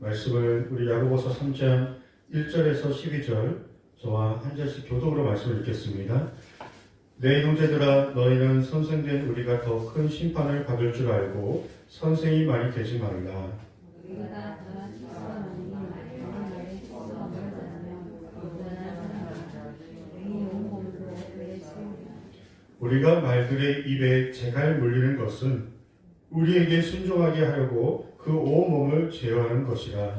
말씀을 우리 야고보서 3장 1절에서 12절 저와 한 절씩 교독으로 말씀을 읽겠습니다. 내 형제들아 너희는 선생된 우리가 더 큰 심판을 받을 줄 알고 선생이 많이 되지 말라. 우리가 말들의 입에 재갈 물리는 것은 우리에게 순종하게 하려고 그 온 몸을 제어하는 것이라.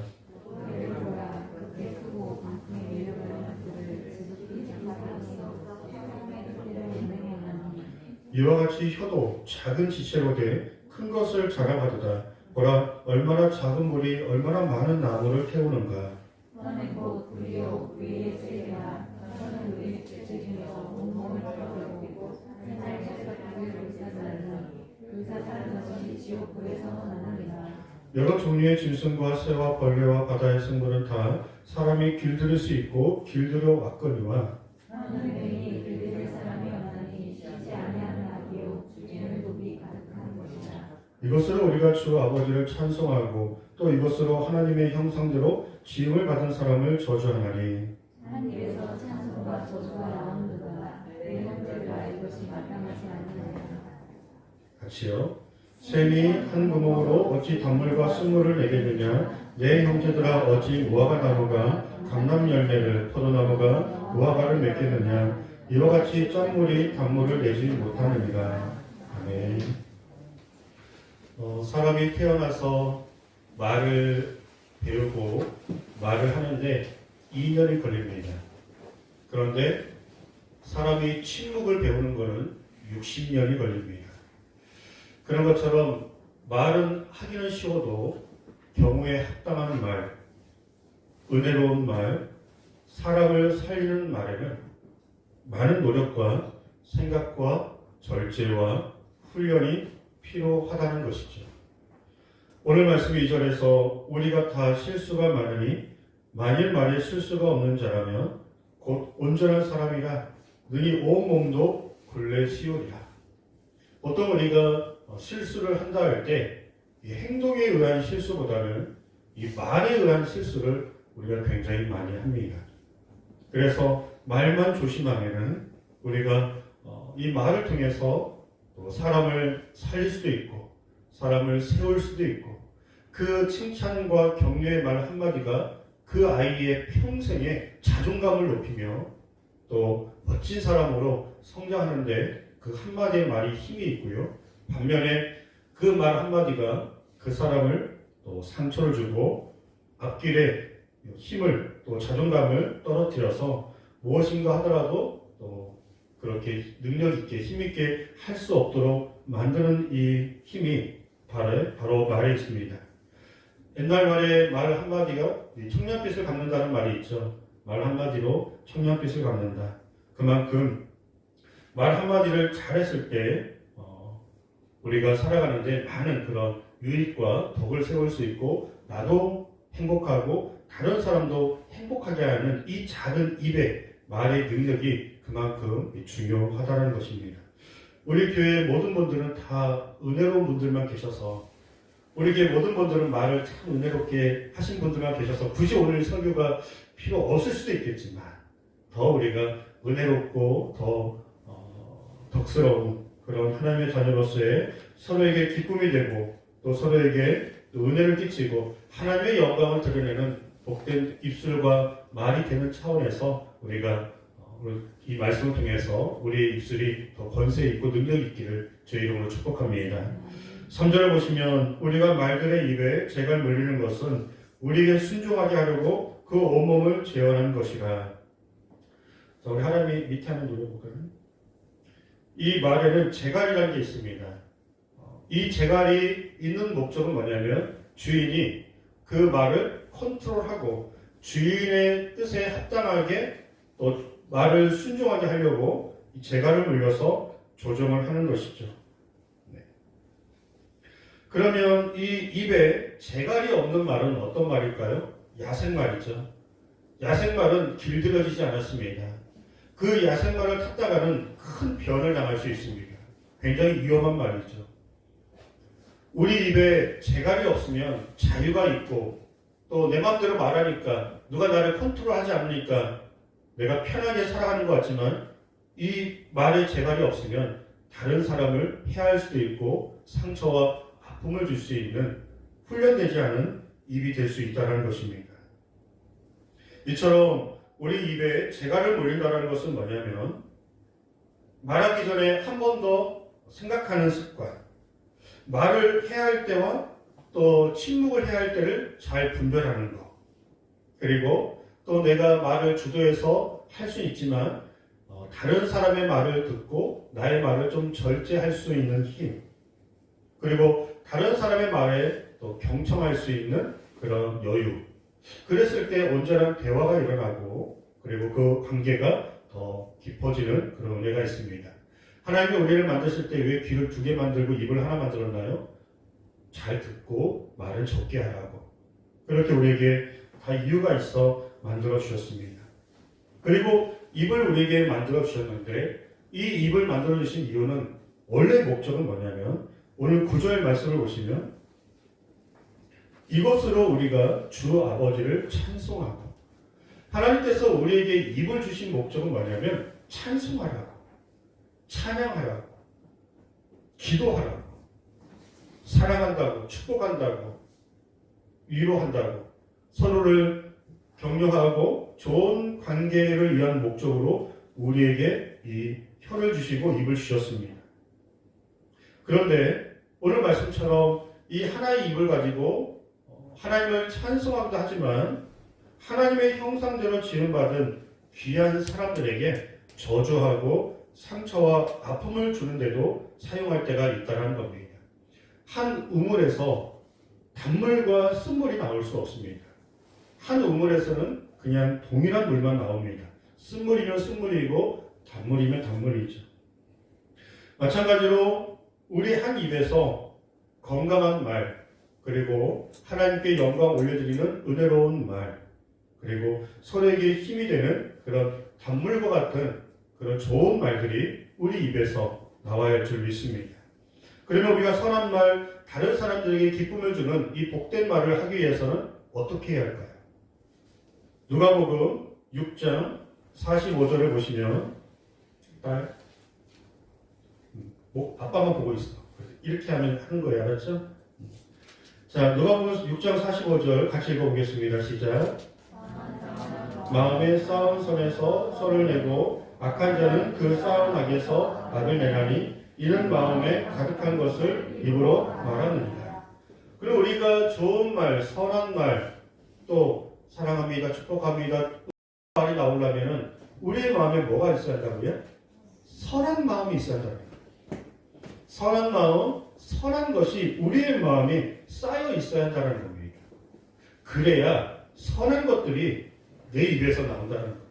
이와 같이 혀도 작은 지체로 돼 큰 것을 자랑하도다. 보라, 얼마나 작은 물이 얼마나 많은 나무를 태우는가. 여러 종류의 짐승과 새와 벌레와 바다의 생물은 다 사람이 길들일 수 있고 길들여 왔거니와 이것으로 우리가 주 아버지를 찬송하고 또 이것으로 하나님의 형상대로 지음을 받은 사람을 저주하나니. 하나님께서 찬송과 저주가 나오는도다. 내 형제들아 이것이 마땅하지 않느냐. 같이요. 샘이 한 구멍으로 어찌 단물과 순물을 내겠느냐. 내 형제들아 어찌 무화과 나무가 감람 열매를 포도나무가 무화과를 맺겠느냐. 이와 같이 짠물이 단물을 내지 못하느니라. 아멘. 사람이 태어나서 말을 배우고 말을 하는데 2년이 걸립니다. 그런데 사람이 침묵을 배우는 것은 60년이 걸립니다. 그런 것처럼 말은 하기는 쉬워도 경우에 합당한 말, 은혜로운 말, 사람을 살리는 말에는 많은 노력과 생각과 절제와 훈련이 필요하다는 것이죠. 오늘 말씀 2절에서 우리가 다 실수가 많으니 만일 말에 실수가 없는 자라면 곧 온전한 사람이라 능히 온 몸도 굴레 씌우리라. 보통 우리가 실수를 한다 할 때 이 행동에 의한 실수보다는 이 말에 의한 실수를 우리가 굉장히 많이 합니다. 그래서 말만 조심하면은 우리가 이 말을 통해서 또 사람을 살릴 수도 있고 사람을 세울 수도 있고 그 칭찬과 격려의 말 한마디가 그 아이의 평생의 자존감을 높이며 또 멋진 사람으로 성장하는데 그 한마디의 말이 힘이 있고요. 반면에 그 말 한마디가 그 사람을 또 상처를 주고 앞길에 힘을 또 자존감을 떨어뜨려서 무엇인가 하더라도 또 그렇게 능력 있게 힘 있게 할 수 없도록 만드는 이 힘이 바로 말에 있습니다. 옛날 말에 말 한마디가 청년빛을 갚는다는 말이 있죠. 말 한마디로 청년빛을 갚는다. 그만큼 말 한마디를 잘했을 때 우리가 살아가는데 많은 그런 유익과 덕을 세울 수 있고 나도 행복하고 다른 사람도 행복하게 하는 이 작은 입의 말의 능력이 그만큼 중요하다는 것입니다. 우리 교회 모든 분들은 다 은혜로운 분들만 계셔서 우리 교회 모든 분들은 말을 참 은혜롭게 하신 분들만 계셔서 굳이 오늘 설교가 필요 없을 수도 있겠지만 더 우리가 은혜롭고 더 덕스러운 그런 하나님의 자녀로서의 서로에게 기쁨이 되고 또 서로에게 또 은혜를 끼치고 하나님의 영광을 드러내는 복된 입술과 말이 되는 차원에서 우리가 이 말씀을 통해서 우리의 입술이 더 권세 있고 능력 있기를 주의 이름으로 축복합니다. 3절을 보시면 우리가 말들의 입에 재갈 물리는 것은 우리에게 순종하게 하려고 그 온몸을 제어하는 것이라. 자, 우리 하나님이 밑에 한번 눌러볼까요? 이 말에는 재갈이라는 게 있습니다. 이 재갈이 있는 목적은 뭐냐면 주인이 그 말을 컨트롤하고 주인의 뜻에 합당하게 또 말을 순종하게 하려고 이 재갈을 물려서 조정을 하는 것이죠. 네. 그러면 이 입에 재갈이 없는 말은 어떤 말일까요? 야생말이죠. 야생말은 길들여지지 않았습니다. 그 야생말을 탔다가는 큰 변을 당할 수 있습니다. 굉장히 위험한 말이죠. 우리 입에 재갈이 없으면 자유가 있고 또 내 마음대로 말하니까 누가 나를 컨트롤하지 않으니까 내가 편하게 살아가는 것 같지만 이 말에 재갈이 없으면 다른 사람을 해할 수도 있고 상처와 아픔을 줄 수 있는 훈련되지 않은 입이 될 수 있다는 것입니다. 이처럼 우리 입에 재갈을 물린다는 것은 뭐냐면 말하기 전에 한 번 더 생각하는 습관, 말을 해야 할 때와 또 침묵을 해야 할 때를 잘 분별하는 것, 그리고 또 내가 말을 주도해서 할 수 있지만 다른 사람의 말을 듣고 나의 말을 좀 절제할 수 있는 힘, 그리고 다른 사람의 말에 또 경청할 수 있는 그런 여유, 그랬을 때 온전한 대화가 일어나고 그리고 그 관계가 더 깊어지는 그런 은혜가 있습니다. 하나님이 우리를 만드실 때 왜 귀를 2개 만들고 입을 하나 만들었나요? 잘 듣고 말을 적게 하라고. 그렇게 우리에게 다 이유가 있어 만들어 주셨습니다. 그리고 입을 우리에게 만들어 주셨는데 이 입을 만들어 주신 이유는 원래 목적은 뭐냐면 오늘 9절 말씀을 보시면 이것으로 우리가 주 아버지를 찬송하고, 하나님께서 우리에게 입을 주신 목적은 뭐냐면 찬송하라고, 찬양하라고, 기도하라고, 사랑한다고, 축복한다고, 위로한다고, 서로를 격려하고 좋은 관계를 위한 목적으로 우리에게 이 혀를 주시고 입을 주셨습니다. 그런데 오늘 말씀처럼 이 하나의 입을 가지고 하나님을 찬송하기도 하지만 하나님의 형상대로 지음받은 귀한 사람들에게 저주하고 상처와 아픔을 주는데도 사용할 때가 있다는 겁니다. 한 우물에서 단물과 쓴물이 나올 수 없습니다. 한 우물에서는 그냥 동일한 물만 나옵니다. 쓴물이면 쓴물이고 단물이면 단물이죠. 마찬가지로 우리 한 입에서 건강한 말, 그리고 하나님께 영광 올려드리는 은혜로운 말, 그리고 서로에게 힘이 되는 그런 단물과 같은 그런 좋은 말들이 우리 입에서 나와야 할 줄 믿습니다. 그러면 우리가 선한 말, 다른 사람들에게 기쁨을 주는 이 복된 말을 하기 위해서는 어떻게 해야 할까요? 누가복음 6장 45절을 보시면 아빠만 보고 있어. 이렇게 하면 하는 거예요. 알았죠? 자, 누가복음 6장 45절 같이 읽어보겠습니다. 시작. 마음에 쌓은 선에서 선을 내고 악한 자는 그 쌓은 악에서 악을 내나니 이는 마음에 가득한 것을 입으로 말하느니라. 그리고 우리가 좋은 말, 선한 말, 또 사랑합니다, 축복합니다 말이 나오려면 우리의 마음에 뭐가 있어야 한다고요? 선한 마음이 있어야 한다고요. 선한 마음, 선한 것이 우리의 마음에 쌓여 있어야 한다는 겁니다. 그래야 선한 것들이 내 입에서 나온다는 거예요.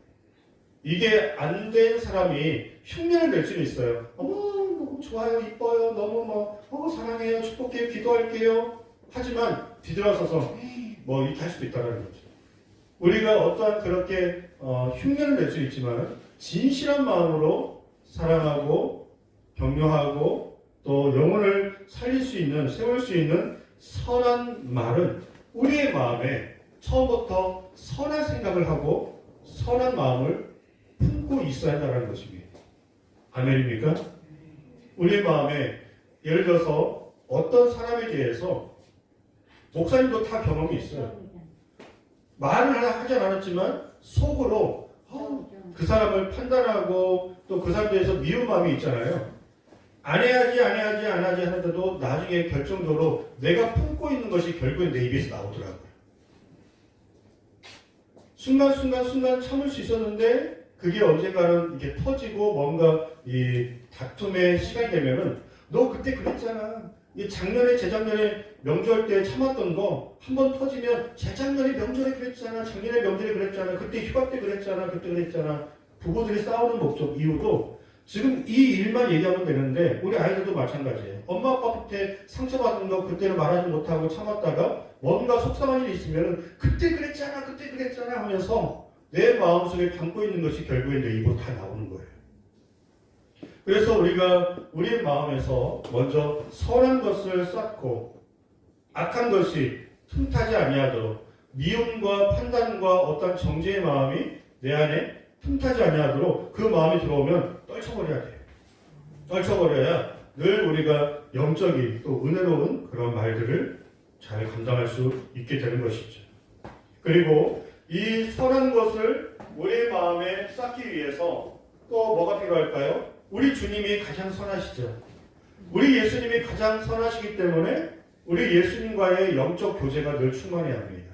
이게 안 된 사람이 흉내를 낼 수는 있어요. 어머, 너무 좋아요, 이뻐요, 너무 사랑해요, 축복해요, 기도할게요. 하지만 뒤돌아서서 이렇게 할 수도 있다는 거죠. 우리가 어떠한 그렇게 흉내를 낼 수 있지만 진실한 마음으로 사랑하고 격려하고 또 영혼을 살릴 수 있는, 세울 수 있는 선한 말은 우리의 마음에 처음부터 선한 생각을 하고 선한 마음을 품고 있어야 한다는 것입니다. 아멘입니까? 우리의 마음에 예를 들어서 어떤 사람에 대해서 목사님도 다 경험이 있어요. 말을 하지 않았지만 속으로 그 사람을 판단하고 또 그 사람에 대해서 미운 마음이 있잖아요. 안 해야지 하는데도 나중에 결정적으로 내가 품고 있는 것이 결국엔 내 입에서 나오더라고요. 순간 참을 수 있었는데 그게 언젠가는 이렇게 터지고 뭔가 이 다툼의 시간이 되면은 너 그때 그랬잖아. 이 작년에 재작년에 명절 때 참았던 거 한번 터지면 재작년에 명절에 그랬잖아. 작년에 명절에 그랬잖아. 그때 휴가 때 그랬잖아. 그때 그랬잖아. 부부들이 싸우는 목적 이유도 지금 이 일만 얘기하면 되는데 우리 아이들도 마찬가지예요. 엄마 아빠한테 상처받은 거 그때는 말하지 못하고 참았다가 뭔가 속상한 일이 있으면 그때 그랬잖아 하면서 내 마음속에 담고 있는 것이 결국에 내 입으로 다 나오는 거예요. 그래서 우리가 우리의 마음에서 먼저 선한 것을 쌓고 악한 것이 틈타지 아니하도록 미움과 판단과 어떤 정죄의 마음이 내 안에 틈타지 아니하도록 그 마음이 들어오면 떨쳐버려야 돼요. 떨쳐버려야 늘 우리가 영적인 또 은혜로운 그런 말들을 잘 감당할 수 있게 되는 것이죠. 그리고 이 선한 것을 우리의 마음에 쌓기 위해서 또 뭐가 필요할까요? 우리 주님이 가장 선하시죠. 우리 예수님이 가장 선하시기 때문에 우리 예수님과의 영적 교제가 늘 충만해야 합니다.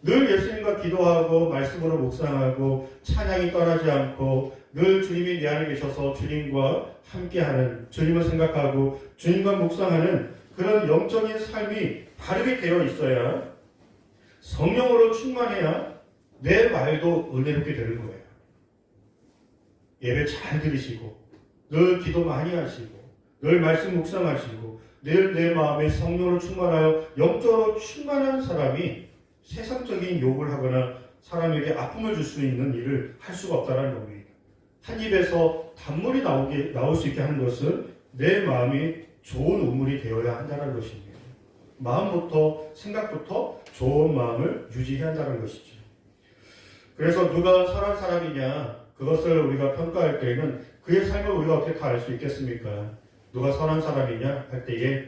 늘 예수님과 기도하고 말씀으로 묵상하고 찬양이 떠나지 않고 늘 주님이 내 안에 계셔서 주님과 함께하는, 주님을 생각하고 주님과 묵상하는 그런 영적인 삶이 바르게 되어 있어야, 성령으로 충만해야 내 말도 은혜롭게 되는 거예요. 예배 잘 들으시고 늘 기도 많이 하시고 늘 말씀 묵상하시고 늘 내 마음에 성령으로 충만하여 영적으로 충만한 사람이 세상적인 욕을 하거나 사람에게 아픔을 줄 수 있는 일을 할 수가 없다는 겁니다. 한 입에서 단물이 나올 수 있게 하는 것은 내 마음이 좋은 우물이 되어야 한다는 것입니다. 마음부터, 생각부터 좋은 마음을 유지해야 한다는 것이죠. 그래서 누가 선한 사람이냐, 그것을 우리가 평가할 때에는 그의 삶을 우리가 어떻게 다 알 수 있겠습니까? 누가 선한 사람이냐 할 때에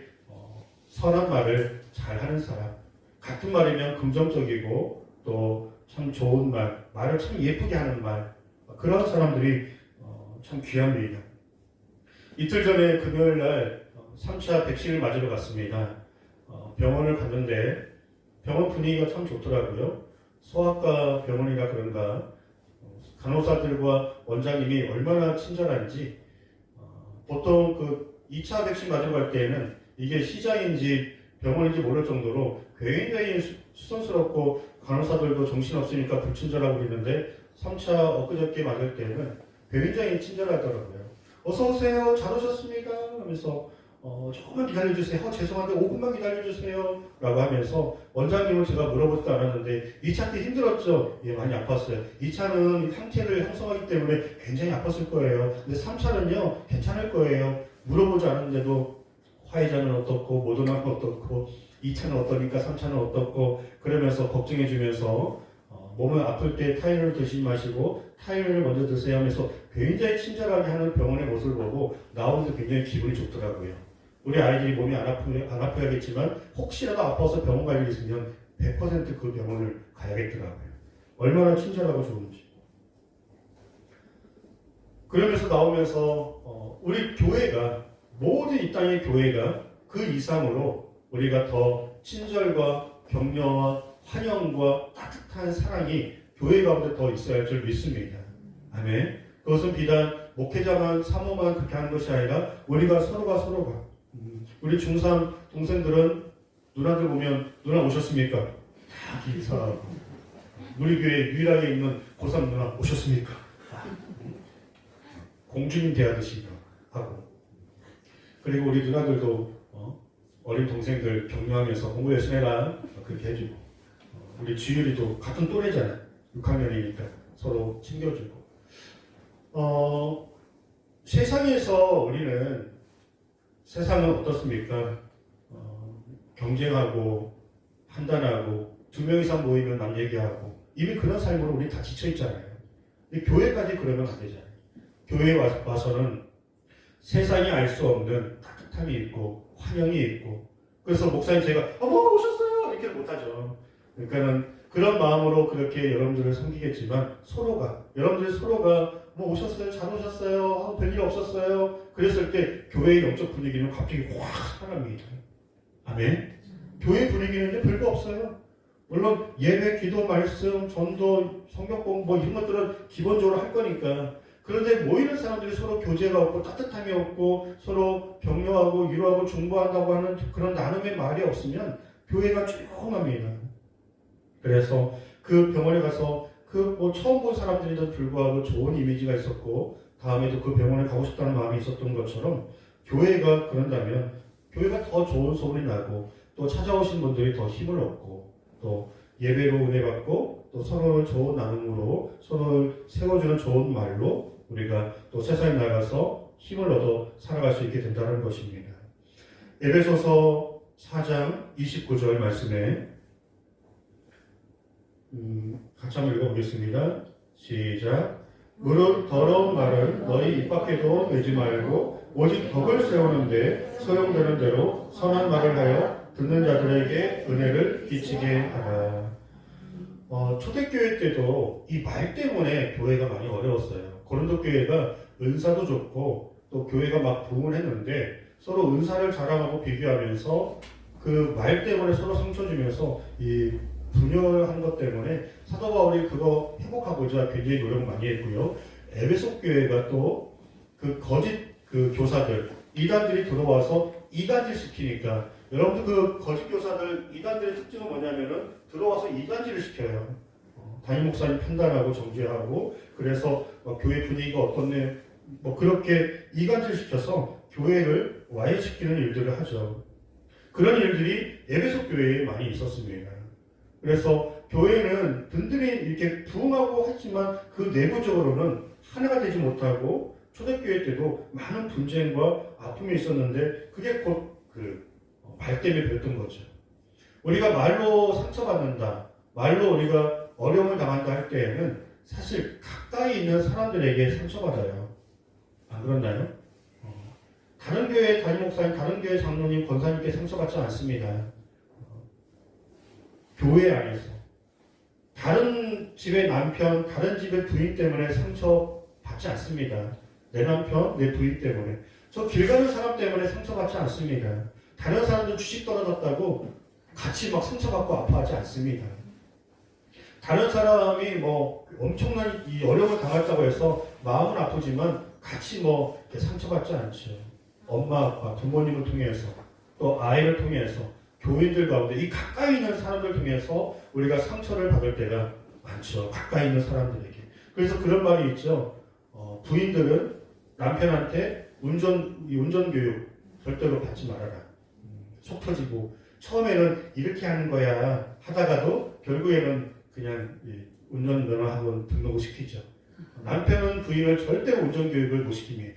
선한 말을 잘하는 사람, 같은 말이면 긍정적이고 또 참 좋은 말, 말을 참 예쁘게 하는 말, 그런 사람들이 참 귀합니다. 이틀 전에 금요일날 3차 백신을 맞으러 갔습니다. 병원을 갔는데 병원 분위기가 참 좋더라고요. 소아과 병원이라 그런가 간호사들과 원장님이 얼마나 친절한지, 보통 그 2차 백신 맞으러 갈 때에는 이게 시장인지 병원인지 모를 정도로 굉장히 수선스럽고 간호사들도 정신없으니까 불친절하고 있는데 3차 엊그저께 맞을 때는 굉장히 친절하더라고요. 어서 오세요. 잘 오셨습니다. 하면서 조금만 기다려주세요. 죄송한데 5분만 기다려주세요. 라고 하면서, 원장님은 제가 물어보지도 않았는데 2차 때 힘들었죠? 예, 많이 아팠어요. 2차는 항체를 형성하기 때문에 굉장히 아팠을 거예요. 근데 3차는요, 괜찮을 거예요. 물어보지 않았는데도 화이자는 어떻고, 모더나는 어떻고, 2차는 어떠니까 3차는 어떻고, 그러면서 걱정해주면서 몸을 아플 때 타이레놀 드시지 마시고 타이레놀을 먼저 드세요 하면서 굉장히 친절하게 하는 병원의 모습을 보고 나오면서 굉장히 기분이 좋더라고요. 우리 아이들이 몸이 안 아파야겠지만 혹시라도 아파서 병원 갈 일이 있으면 100% 그 병원을 가야겠더라고요. 얼마나 친절하고 좋은지. 그러면서 나오면서 우리 교회가, 모든 이 땅의 교회가 그 이상으로 우리가 더 친절과 격려와 환영과 따뜻한 사랑이 교회 가운데 더 있어야 할 줄 믿습니다. 아멘. 그것은 비단 목회자만 사모만 그렇게 하는 것이 아니라 우리가 서로가 우리 중3 동생들은 누나들 보면 누나 오셨습니까? 다 기사하고, 우리 교회 유일하게 있는 고3 누나 오셨습니까? 공주님 대하듯이 하고, 그리고 우리 누나들도 어린 동생들 격려하면서 공부 열심히 해라 그렇게 해주고, 우리 주율이도 같은 또래잖아요. 6학년이니까 서로 챙겨주고. 세상에서 우리는, 세상은 어떻습니까? 경쟁하고 판단하고 2명 이상 모이면 남 얘기하고, 이미 그런 삶으로 우리 다 지쳐있잖아요. 근데 교회까지 그러면 안 되잖아요. 교회에 와서는 세상이 알 수 없는 따뜻함이 있고 환영이 있고, 그래서 목사님 제가 오셨어요 이렇게 못하죠. 그러니까는 그런 마음으로 그렇게 여러분들을 섬기겠지만, 여러분들 서로가 뭐 오셨어요? 잘 오셨어요? 별일 없었어요? 그랬을 때 교회의 영적 분위기는 갑자기 확 살아납니다. 아멘. 교회 분위기는 별거 없어요. 물론 예배, 기도, 말씀, 전도, 성경 공부 이런 것들은 기본적으로 할 거니까. 그런데 모이는 사람들이 서로 교제가 없고 따뜻함이 없고 서로 격려하고 위로하고 중보한다고 하는 그런 나눔의 말이 없으면 교회가 조용합니다. 그래서 그 병원에 가서 처음 본 사람들에도 불구하고 좋은 이미지가 있었고 다음에도 그 병원에 가고 싶다는 마음이 있었던 것처럼, 교회가 그런다면 교회가 더 좋은 소문이 나고 또 찾아오신 분들이 더 힘을 얻고 또 예배로 은혜 받고 또 서로를 좋은 나눔으로 서로를 세워주는 좋은 말로 우리가 또 세상에 나가서 힘을 얻어 살아갈 수 있게 된다는 것입니다. 에베소서 4장 29절 말씀에 같이 한번 읽어보겠습니다. 시작. 무릇 더러운 말을 너희 입 밖에도 내지 말고 오직 덕을 세우는데 소용되는 대로 선한 말을 하여 듣는 자들에게 은혜를 끼치게 하라. 초대교회 때도 이 말 때문에 교회가 많이 어려웠어요. 고린도 교회가 은사도 좋고 또 교회가 막 부흥을 했는데 서로 은사를 자랑하고 비교하면서 그 말 때문에 서로 상처 주면서 이 분열한 것 때문에 사도 바울이 그거 회복하고자 굉장히 노력 많이 했고요. 에베소 교회가 또 그 거짓 그 교사들 이단들이 들어와서 이단질 시키니까 여러분들 그 거짓 교사들 이단들의 특징은 뭐냐면은 들어와서 이단질을 시켜요. 담임 목사님 판단하고 정죄하고 그래서 교회 분위기가 어떻네 그렇게 이간질 시켜서 교회를 와해시키는 일들을 하죠. 그런 일들이 에베소 교회에 많이 있었습니다. 그래서 교회는 든든히 이렇게 부흥하고 했지만 그 내부적으로는 하나가 되지 못하고 초대교회 때도 많은 분쟁과 아픔이 있었는데 그게 곧 그 말 때문에 그랬던 거죠. 우리가 말로 상처받는다, 말로 우리가 어려움을 당한다 할 때에는 사실 가까이 있는 사람들에게 상처받아요. 안 그렇나요? 다른 교회 담임 목사님, 다른 교회 장로님, 권사님께 상처받지 않습니다. 교회 안에서 다른 집의 남편, 다른 집의 부인 때문에 상처받지 않습니다. 내 남편, 내 부인 때문에. 저 길 가는 사람 때문에 상처받지 않습니다. 다른 사람들 주식 떨어졌다고 같이 막 상처받고 아파하지 않습니다. 다른 사람이 엄청난 이 어려움을 당했다고 해서 마음은 아프지만 같이 이렇게 상처받지 않죠. 엄마, 아빠, 부모님을 통해서 또 아이를 통해서 교인들 가운데 이 가까이 있는 사람들 통해서 우리가 상처를 받을 때가 많죠. 가까이 있는 사람들에게. 그래서 그런 말이 있죠. 부인들은 남편한테 운전교육 절대로 받지 말아라. 속 터지고 처음에는 이렇게 하는 거야 하다가도 결국에는 그냥 운전면허학원 등록을 시키죠. 남편은 부인을 절대 운전교육을 못 시킵니다.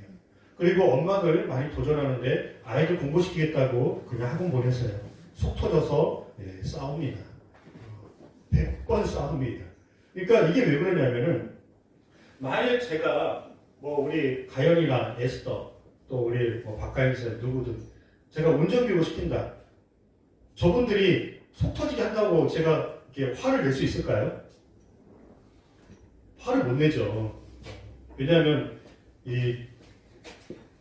그리고 엄마들 많이 도전하는데 아이들 공부시키겠다고 그냥 학원 보내서요. 속 터져서 싸웁니다. 100번 싸웁니다. 그러니까 이게 왜 그러냐면은 만약 제가 우리 가연이나 에스더 또 우리 박가인 쌤 누구든 제가 운전교육을 시킨다. 저분들이 속 터지게 한다고 제가 이렇게 화를 낼 수 있을까요? 화를 못 내죠. 왜냐하면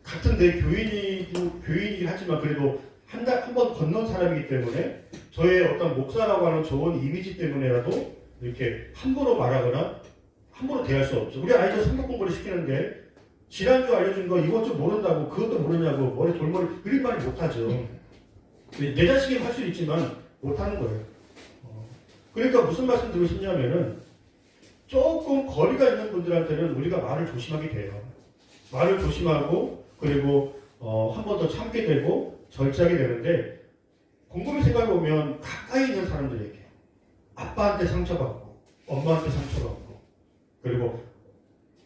같은 내 교인이긴 하지만 그래도 한 번 건넌 사람이기 때문에 저의 어떤 목사라고 하는 좋은 이미지 때문에라도 이렇게 함부로 말하거나 함부로 대할 수 없죠. 우리 아이들 성경 공부를 시키는데 지난주 알려준 거 이것 좀 모른다고 그것도 모르냐고 머리 돌머리 그런 말이 못하죠. 내 자식이 할 수 있지만 못하는 거예요. 그러니까 무슨 말씀 드리고 싶냐면은 조금 거리가 있는 분들한테는 우리가 말을 조심하게 돼요. 말을 조심하고 그리고 한 번 더 참게 되고 절제하게 되는데 곰곰이 생각해보면 가까이 있는 사람들에게 아빠한테 상처받고 엄마한테 상처받고 그리고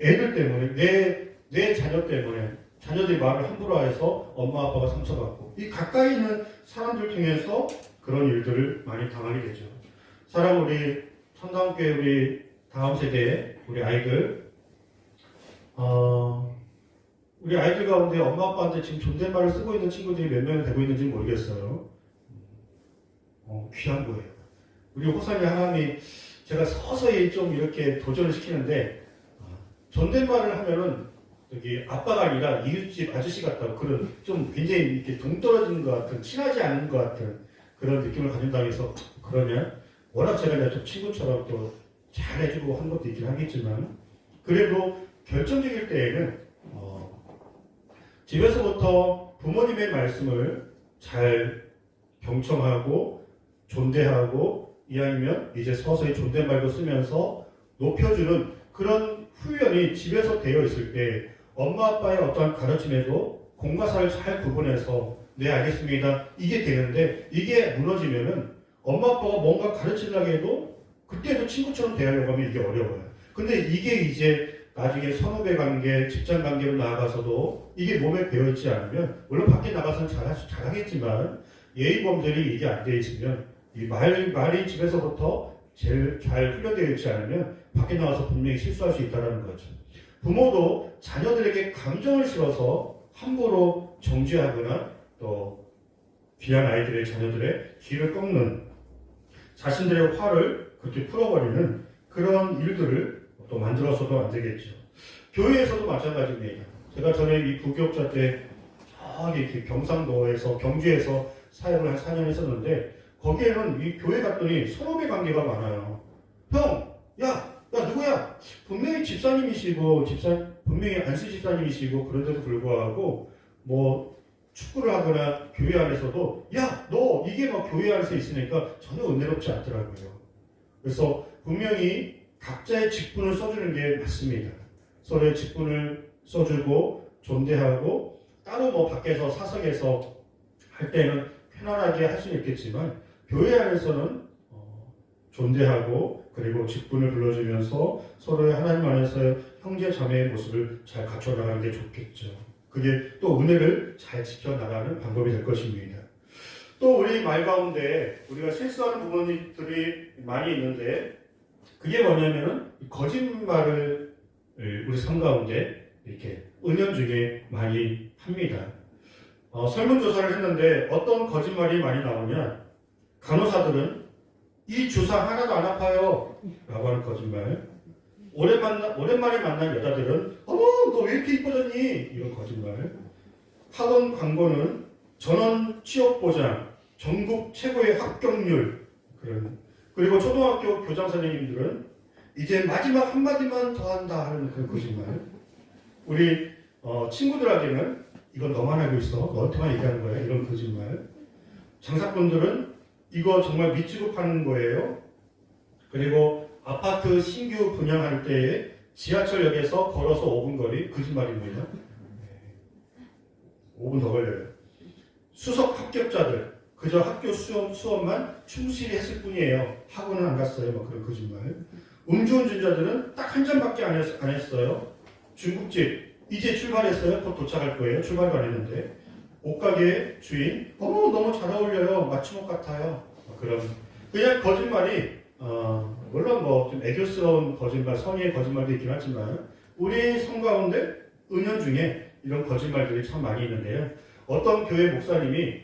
애들 때문에 내 자녀 때문에 자녀들이 말을 함부로 해서 엄마 아빠가 상처받고 이 가까이 있는 사람들 통해서 그런 일들을 많이 당하게 되죠. 사랑 우리 천당교회 우리 다음 세대의 우리 아이들 우리 아이들 가운데 엄마 아빠한테 지금 존댓말을 쓰고 있는 친구들이 몇 명이 되고 있는지 모르겠어요. 귀한 거예요. 우리 호상이 하나님이 제가 서서히 좀 이렇게 도전을 시키는데 존댓말을 하면은 여기 아빠가 아니라 이웃집 아저씨 같다고 그런 좀 굉장히 이렇게 동떨어지는 것 같은 친하지 않은 것 같은 그런 느낌을 가진다고 해서 그러면 워낙 제가 또 친구처럼 또 잘해주고 한 것도 있긴 하겠지만 그래도 결정적일 때에는 집에서부터 부모님의 말씀을 잘 경청하고 존대하고 이왕이면 이제 서서히 존댓말도 쓰면서 높여주는 그런 훈련이 집에서 되어 있을 때 엄마 아빠의 어떠한 가르침에도 공과 사를 잘 구분해서 네 알겠습니다 이게 되는데 이게 무너지면은 엄마 아빠가 뭔가 가르치려고 해도 그때도 친구처럼 대하려고 하면 이게 어려워요. 근데 이게 이제 나중에 선후배 관계, 직장 관계로 나아가서도 이게 몸에 배어있지 않으면 물론 밖에 나가서는 잘하겠지만 예의범절이 이게 안 돼 있으면 이 말이 집에서부터 제일 잘 훈련되어 있지 않으면 밖에 나와서 분명히 실수할 수 있다는 거죠. 부모도 자녀들에게 감정을 실어서 함부로 정죄하거나 또 귀한 아이들의 자녀들의 귀를 꺾는 자신들의 화를 그렇게 풀어버리는 그런 일들을 또 만들어서도 안 되겠죠. 교회에서도 마찬가지입니다. 제가 전에 이 부교육자 때 저기 이렇게 경상도에서 경주에서 사역을 한 4년 했었는데 거기에는 이 교회 갔더니 선후배 관계가 많아요. 형, 야 누구야? 분명히 집사님이시고 분명히 안수 집사님이시고 그런데도 불구하고 뭐 축구를 하거나 교회 안에서도 야 너 이게 막 교회 안에서 있으니까 전혀 은혜롭지 않더라고요. 그래서 분명히 각자의 직분을 써주는 게 맞습니다. 서로의 직분을 써주고 존대하고 따로 뭐 밖에서 사석에서 할 때는 편안하게 할 수는 있겠지만 교회 안에서는 존대하고 그리고 직분을 불러주면서 서로의 하나님 안에서의 형제 자매의 모습을 잘 갖춰나가는 게 좋겠죠. 그게 또 은혜를 잘 지켜나가는 방법이 될 것입니다. 또 우리 말 가운데 우리가 실수하는 부분들이 많이 있는데 그게 뭐냐면은 거짓말을 우리 삶 가운데 이렇게 은연중에 많이 합니다. 설문조사를 했는데 어떤 거짓말이 많이 나오냐? 간호사들은 이 주사 하나도 안 아파요 라고 하는 거짓말. 오랜만에 만난 여자들은 어머 너 왜 이렇게 이뻐졌니? 이런 거짓말. 학원 광고는 전원 취업보장, 전국 최고의 합격률 그리고 초등학교 교장 선생님들은 이제 마지막 한마디만 더 한다 하는 그런 거짓말. 우리 친구들에게는 이건 너만 알고 있어. 너한테만 얘기하는 거야. 이런 거짓말. 장사꾼들은 이거 정말 밑지고 파는 거예요. 그리고 아파트 신규 분양할 때에 지하철역에서 걸어서 5분 거리 거짓말입니다. 5분 더 걸려요. 수석 합격자들 그저 학교 수업만 충실히 했을 뿐이에요. 학원은 안 갔어요. 뭐 그런 거짓말. 음주운전자들은 딱 한 잔밖에 안 했어요. 중국집 이제 출발했어요. 곧 도착할 거예요. 출발도 안 했는데. 옷가게 주인 어머 너무 잘 어울려요. 맞춤옷 같아요. 그런 그냥 거짓말이 물론 뭐 좀 애교스러운 거짓말, 성의의 거짓말도 있긴 하지만 우리 성 가운데 은연중에 이런 거짓말들이 참 많이 있는데요. 어떤 교회 목사님이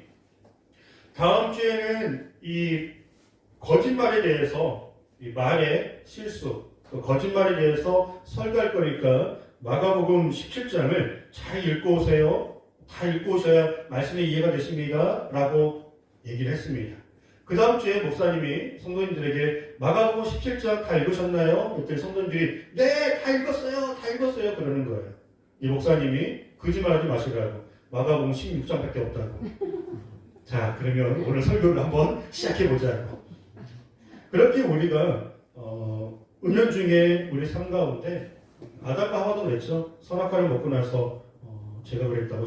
다음 주에는 이 거짓말에 대해서 이 말의 실수, 거짓말에 대해서 설교할 거니까 마가복음 17장을 잘 읽고 오세요. 다 읽고 오셔야 말씀이 이해가 되십니다. 라고 얘기를 했습니다. 그 다음 주에 목사님이 성도님들에게 마가복음 17장 다 읽으셨나요? 그때 성도님들이 네, 다 읽었어요. 그러는 거예요. 이 목사님이 거짓말하지 마시라고. 마가복음 16장밖에 없다고. 자, 그러면 오늘 설교를 한번 시작해보자고. 그렇게 우리가 은연중에 우리 삶 가운데 아담과 하와도 그랬죠. 선악과를 먹고 나서 제가 그랬다고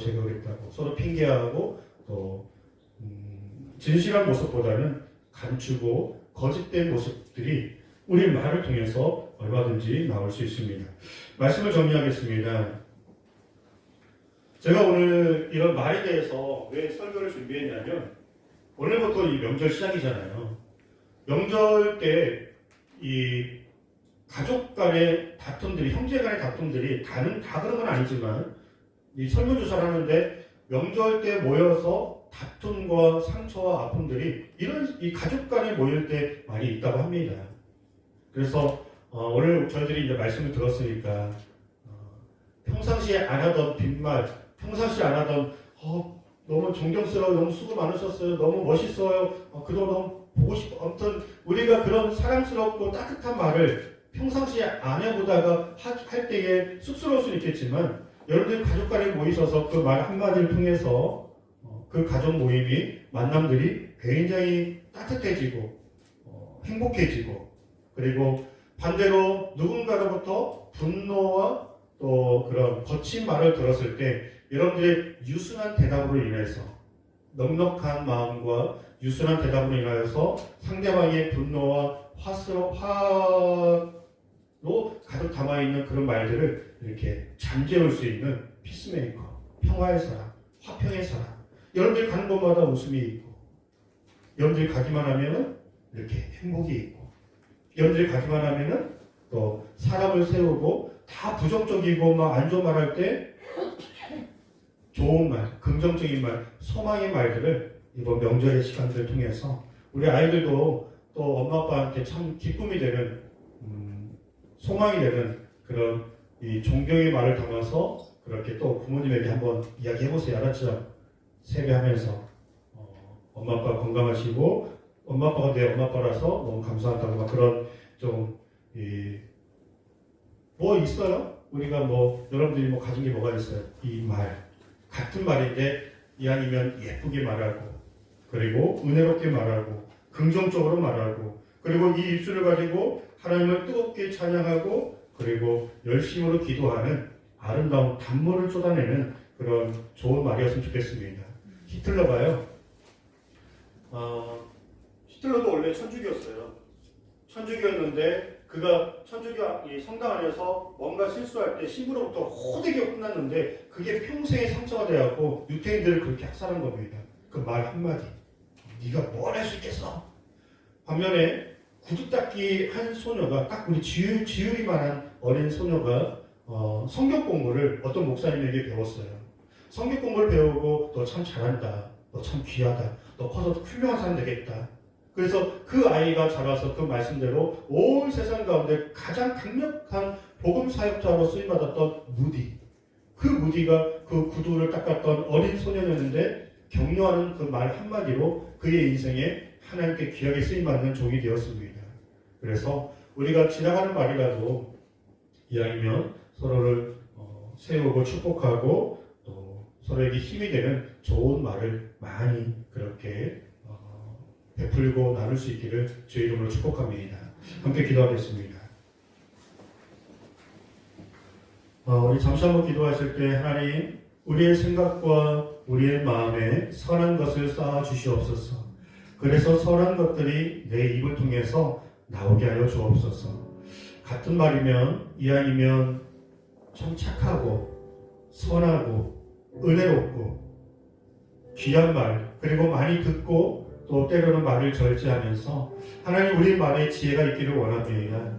서로 핑계하고 또 진실한 모습보다는 감추고 거짓된 모습들이 우리 말을 통해서 얼마든지 나올 수 있습니다. 말씀을 정리하겠습니다. 제가 오늘 이런 말에 대해서 왜 설교를 준비했냐면 오늘부터 이 명절 시작이잖아요. 명절 때 이 가족 간의 다툼들이, 형제 간의 다툼들이 다 그런 건 아니지만 이 설문조사를 하는데 명절 때 모여서 다툼과 상처와 아픔들이 이 가족 간에 모일 때 많이 있다고 합니다. 그래서 오늘 저희들이 이제 말씀을 들었으니까 평상시에 안 하던 빈말, 평상시에 안 하던 너무 존경스러워요, 너무 수고 많으셨어요, 너무 멋있어요, 그동안 너무 보고 싶어. 아무튼 우리가 그런 사랑스럽고 따뜻한 말을 평상시에 안 해보다가 할 때에 쑥스러울 수는 있겠지만 여러분들 가족 간에 모이셔서 그 말 한마디를 통해서 그 가족 모임이 만남들이 굉장히 따뜻해지고 행복해지고 그리고 반대로 누군가로부터 분노와 또 그런 거친 말을 들었을 때 여러분들의 유순한 대답으로 인해서 넉넉한 마음과 유순한 대답으로 인하여서 상대방의 분노와 화로 가득 담아있는 그런 말들을 이렇게 잠재울 수 있는 피스메이커, 평화의 사람, 화평의 사람. 여러분들이 가는 곳마다 웃음이 있고 여러분들이 가기만 하면 이렇게 행복이 있고 이런들 가지만 하면은 또 사람을 세우고 다 부정적이고 막 안 좋은 말 할 때 좋은 말, 긍정적인 말, 소망의 말들을 이번 명절의 시간들을 통해서 우리 아이들도 또 엄마 아빠한테 참 기쁨이 되는 소망이 되는 그런 이 존경의 말을 담아서 그렇게 또 부모님에게 한번 이야기해보세요. 알았죠? 세배하면서 엄마 아빠 건강하시고 엄마 아빠가 내 엄마 아빠라서 너무 감사하다고 막 그런 좀 뭐 있어요? 우리가 뭐 여러분들이 뭐 가진 게 뭐가 있어요? 이 말 같은 말인데 이왕이면 예쁘게 말하고 그리고 은혜롭게 말하고 긍정적으로 말하고 그리고 이 입술을 가지고 하나님을 뜨겁게 찬양하고 그리고 열심으로 기도하는 아름다운 단물을 쏟아내는 그런 좋은 말이었으면 좋겠습니다. 히틀러가요. 히틀러도 원래 천주교였어요. 천주교였는데 그가 천주교 이 성당 안에서 뭔가 실수할 때 신부로부터 호되게 혼났는데 그게 평생의 상처가 되었고 유태인들을 그렇게 학살한 겁니다. 그 말 한마디. 네가 뭘 할 수 있겠어? 반면에 구두 닦기 한 소녀가 딱 우리 지율이만한 어린 소녀가 성경 공부를 어떤 목사님에게 배웠어요. 성경 공부를 배우고 너 참 잘한다. 너 참 귀하다. 너 커서 훌륭한 사람 되겠다. 그래서 그 아이가 자라서 그 말씀대로 온 세상 가운데 가장 강력한 복음 사역자로 쓰임받았던 무디. 그 무디가 그 구두를 닦았던 어린 소년이었는데 격려하는 그 말 한마디로 그의 인생에 하나님께 귀하게 쓰임받는 종이 되었습니다. 그래서 우리가 지나가는 말이라도 이왕이면 서로를 세우고 축복하고 또 서로에게 힘이 되는 좋은 말을 많이 그렇게 베풀고 나눌 수 있기를 주의 이름으로 축복합니다. 함께 기도하겠습니다. 우리 잠시 한번 기도하실 때 하나님 우리의 생각과 우리의 마음에 선한 것을 쌓아 주시옵소서. 그래서 선한 것들이 내 입을 통해서 나오게 하여 주옵소서. 같은 말이면 이왕이면 참 착하고 선하고 은혜롭고 귀한 말 그리고 많이 듣고 또 때로는 말을 절제하면서 하나님 우리 말에 지혜가 있기를 원합니다.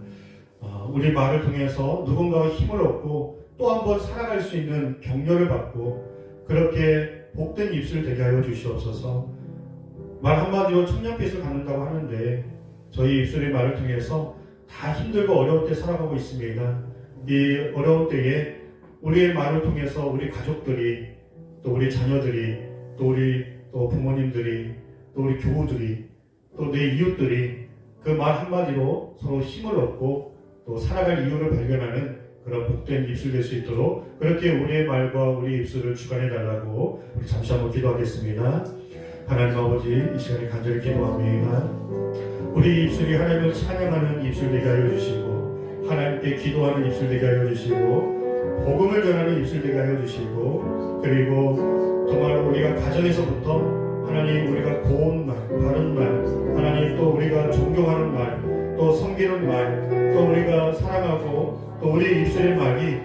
우리 말을 통해서 누군가가 힘을 얻고 또 한 번 살아갈 수 있는 격려를 받고 그렇게 복된 입술 되게 하여 주시옵소서. 말 한마디로 천년빛을 갖는다고 하는데 저희 입술의 말을 통해서 다 힘들고 어려울 때 살아가고 있습니다. 이 어려운 때에 우리의 말을 통해서 우리 가족들이 또 우리 자녀들이 또 우리 또 부모님들이 또 우리 교우들이 또 내 이웃들이 그 말 한마디로 서로 힘을 얻고 또 살아갈 이유를 발견하는 그런 복된 입술 될 수 있도록 그렇게 우리의 말과 우리 입술을 주관해 달라고 우리 잠시 한번 기도하겠습니다. 하나님 아버지 이 시간에 간절히 기도합니다. 우리 입술이 하나님을 찬양하는 입술 되게 하여 주시고 하나님께 기도하는 입술 되게 하여 주시고 복음을 전하는 입술 되게 하여 주시고 그리고 정말 우리가 가정에서부터 하나님 우리가 고운 말, 바른 말 하나님 또 우리가 존경하는 말 또 섬기는 말 또 우리가 사랑하고 또 우리 입술의 말이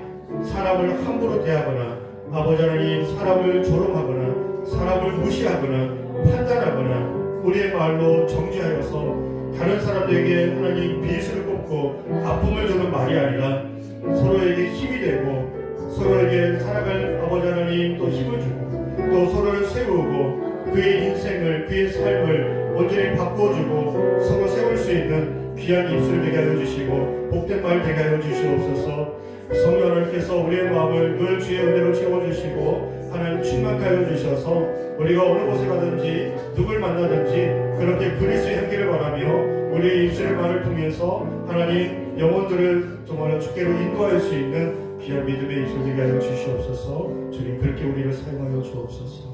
사람을 함부로 대하거나 아버지 하나님 사람을 조롱하거나 사람을 무시하거나 판단하거나 우리의 말로 정죄하여서 다른 사람들에게 하나님 비수를 꽂고 아픔을 주는 말이 아니라 서로에게 힘이 되고 서로에게 살아갈 아버지 하나님 또 힘을 주고 또 서로를 세우고 그의 인생을 그의 삶을 온전히 바꿔주고 서로 세울 수 있는 귀한 입술 되게 하여 주시고 복된 말 되게 하여 주시옵소서. 성령 하나님께서 우리의 마음을 늘 주의 은혜로 채워주시고 하나님 충만케 하여 주셔서 우리가 어느 곳에 가든지 누굴 만나든지 그렇게 그리스도의 향기를 바라며 우리의 입술의 말을 통해서 하나님 영혼들을 정말 주께로 인도할 수 있는 귀한 믿음의 입술 되게 하여 주시옵소서. 주님 그렇게 우리를 사용하여 주옵소서.